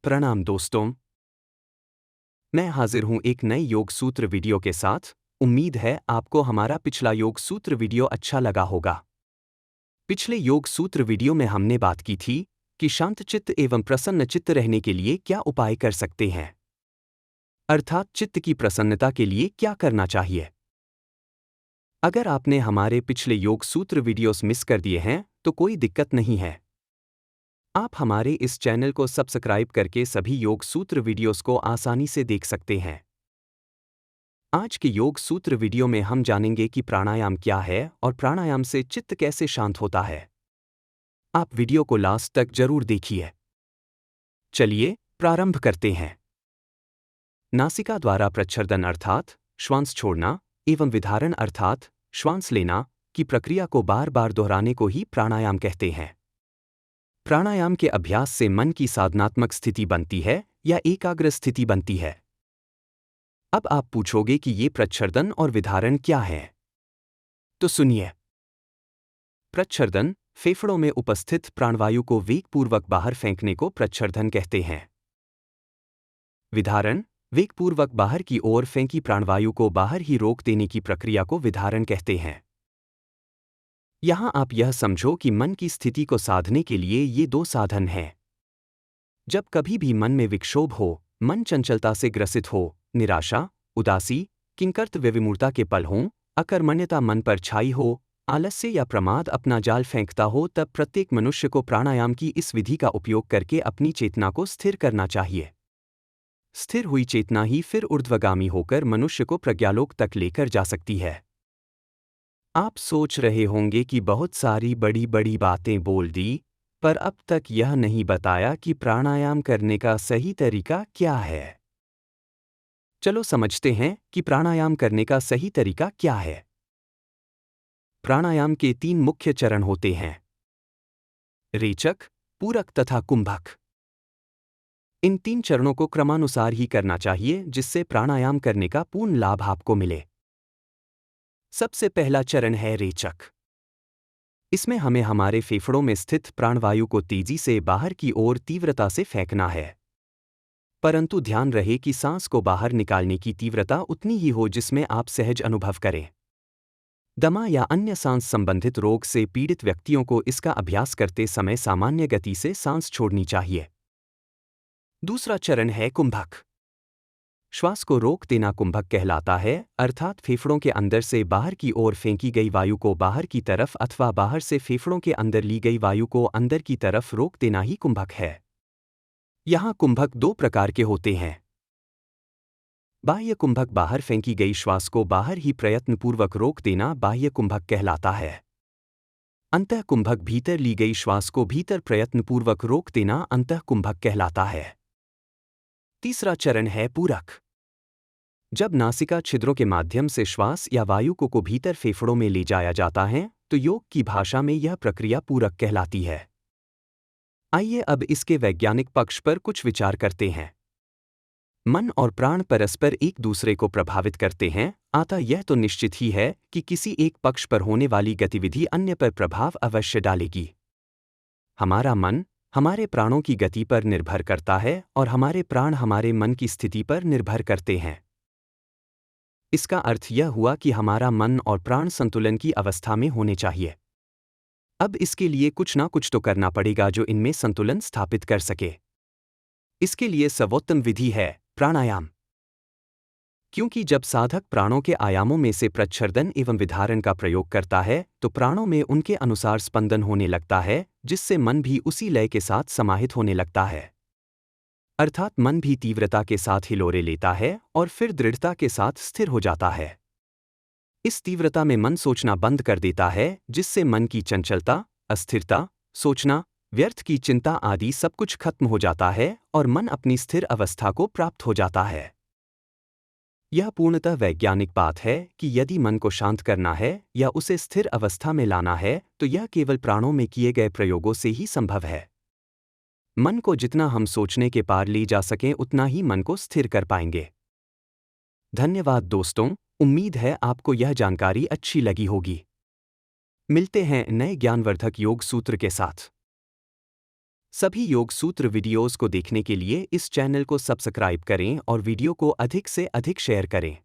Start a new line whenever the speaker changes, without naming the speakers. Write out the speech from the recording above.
प्रणाम दोस्तों। मैं हाजिर हूं एक नए योग सूत्र वीडियो के साथ। उम्मीद है आपको हमारा पिछला योग सूत्र वीडियो अच्छा लगा होगा। पिछले योग सूत्र वीडियो में हमने बात की थी कि शांत चित्त एवं प्रसन्न चित्त रहने के लिए क्या उपाय कर सकते हैं, अर्थात चित्त की प्रसन्नता के लिए क्या करना चाहिए। अगर आपने हमारे पिछले योग सूत्र वीडियोस मिस कर दिए हैं तो कोई दिक्कत नहीं है। आप हमारे इस चैनल को सब्सक्राइब करके सभी योग सूत्र वीडियोस को आसानी से देख सकते हैं। आज के योग सूत्र वीडियो में हम जानेंगे कि प्राणायाम क्या है और प्राणायाम से चित्त कैसे शांत होता है। आप वीडियो को लास्ट तक जरूर देखिए। चलिए प्रारंभ करते हैं। नासिका द्वारा प्रच्छर्दन अर्थात श्वास छोड़ना एवं विधारण अर्थात श्वास लेना की प्रक्रिया को बार बार दोहराने को ही प्राणायाम कहते हैं। प्राणायाम के अभ्यास से मन की साधनात्मक स्थिति बनती है या एकाग्र स्थिति बनती है। अब आप पूछोगे कि ये प्रच्छर्दन और विधारण क्या है, तो सुनिए। प्रच्छर्दन फेफड़ों में उपस्थित प्राणवायु को वेगपूर्वक बाहर फेंकने को प्रच्छर्दन कहते हैं। विधारण वेगपूर्वक बाहर की ओर फेंकी प्राणवायु को बाहर ही रोक देने की प्रक्रिया को विधारण कहते हैं। यहां आप यह समझो कि मन की स्थिति को साधने के लिए ये दो साधन हैं। जब कभी भी मन में विक्षोभ हो, मन चंचलता से ग्रसित हो, निराशा, उदासी, किंकर्तव्य विमूढ़ता के पल हों, अकर्मण्यता मन पर छाई हो, आलस्य या प्रमाद अपना जाल फेंकता हो, तब प्रत्येक मनुष्य को प्राणायाम की इस विधि का उपयोग करके अपनी चेतना को स्थिर करना चाहिए। स्थिर हुई चेतना ही फिर ऊर्ध्वगामी होकर मनुष्य को प्रज्ञालोक तक लेकर जा सकती है। आप सोच रहे होंगे कि बहुत सारी बड़ी बड़ी बातें बोल दी, पर अब तक यह नहीं बताया कि प्राणायाम करने का सही तरीका क्या है। चलो समझते हैं कि प्राणायाम करने का सही तरीका क्या है। प्राणायाम के 3 मुख्य चरण होते हैं: रेचक, पूरक तथा कुंभक। इन 3 चरणों को क्रमानुसार ही करना चाहिए जिससे प्राणायाम करने का पूर्ण लाभ आपको मिले। सबसे पहला चरण है रेचक। इसमें हमें हमारे फेफड़ों में स्थित प्राणवायु को तेजी से बाहर की ओर तीव्रता से फेंकना है। परंतु ध्यान रहे कि सांस को बाहर निकालने की तीव्रता उतनी ही हो जिसमें आप सहज अनुभव करें। दमा या अन्य सांस संबंधित रोग से पीड़ित व्यक्तियों को इसका अभ्यास करते समय सामान्य गति से सांस छोड़नी चाहिए। दूसरा चरण है कुंभक। श्वास को रोक देना कुंभक कहलाता है, अर्थात फेफड़ों के अंदर से बाहर की ओर फेंकी गई वायु को बाहर की तरफ अथवा बाहर से फेफड़ों के अंदर ली गई वायु को अंदर की तरफ रोक देना ही कुंभक है। यहाँ कुंभक 2 प्रकार के होते हैं। बाह्य कुंभक बाहर फेंकी गई श्वास को बाहर ही प्रयत्नपूर्वक रोक देना बाह्य कुंभक कहलाता है। अंतः कुंभक भीतर ली गई श्वास को भीतर प्रयत्नपूर्वक रोक देना अंतः कुंभक कहलाता है। तीसरा चरण है पूरक। जब नासिका छिद्रों के माध्यम से श्वास या वायु को भीतर फेफड़ों में ले जाया जाता है तो योग की भाषा में यह प्रक्रिया पूरक कहलाती है। आइए अब इसके वैज्ञानिक पक्ष पर कुछ विचार करते हैं। मन और प्राण परस्पर एक दूसरे को प्रभावित करते हैं, अतः यह तो निश्चित ही है कि किसी एक पक्ष पर होने वाली गतिविधि अन्य पर प्रभाव अवश्य डालेगी। हमारा मन हमारे प्राणों की गति पर निर्भर करता है और हमारे प्राण हमारे मन की स्थिति पर निर्भर करते हैं। इसका अर्थ यह हुआ कि हमारा मन और प्राण संतुलन की अवस्था में होने चाहिए। अब इसके लिए कुछ ना कुछ तो करना पड़ेगा जो इनमें संतुलन स्थापित कर सके। इसके लिए सर्वोत्तम विधि है प्राणायाम। क्योंकि जब साधक प्राणों के आयामों में से प्रच्छर्दन एवं विधारण का प्रयोग करता है तो प्राणों में उनके अनुसार स्पंदन होने लगता है, जिससे मन भी उसी लय के साथ समाहित होने लगता है। अर्थात मन भी तीव्रता के साथ हिलोरे लेता है और फिर दृढ़ता के साथ स्थिर हो जाता है। इस तीव्रता में मन सोचना बंद कर देता है, जिससे मन की चंचलता, अस्थिरता, सोचना, व्यर्थ की चिंता आदि सब कुछ खत्म हो जाता है और मन अपनी स्थिर अवस्था को प्राप्त हो जाता है। यह पूर्णतः वैज्ञानिक बात है कि यदि मन को शांत करना है या उसे स्थिर अवस्था में लाना है तो यह केवल प्राणों में किए गए प्रयोगों से ही संभव है। मन को जितना हम सोचने के पार ले जा सकें उतना ही मन को स्थिर कर पाएंगे। धन्यवाद दोस्तों, उम्मीद है आपको यह जानकारी अच्छी लगी होगी। मिलते हैं नए ज्ञानवर्धक योग सूत्र के साथ। सभी योग सूत्र वीडियोस को देखने के लिए इस चैनल को सब्सक्राइब करें और वीडियो को अधिक से अधिक शेयर करें।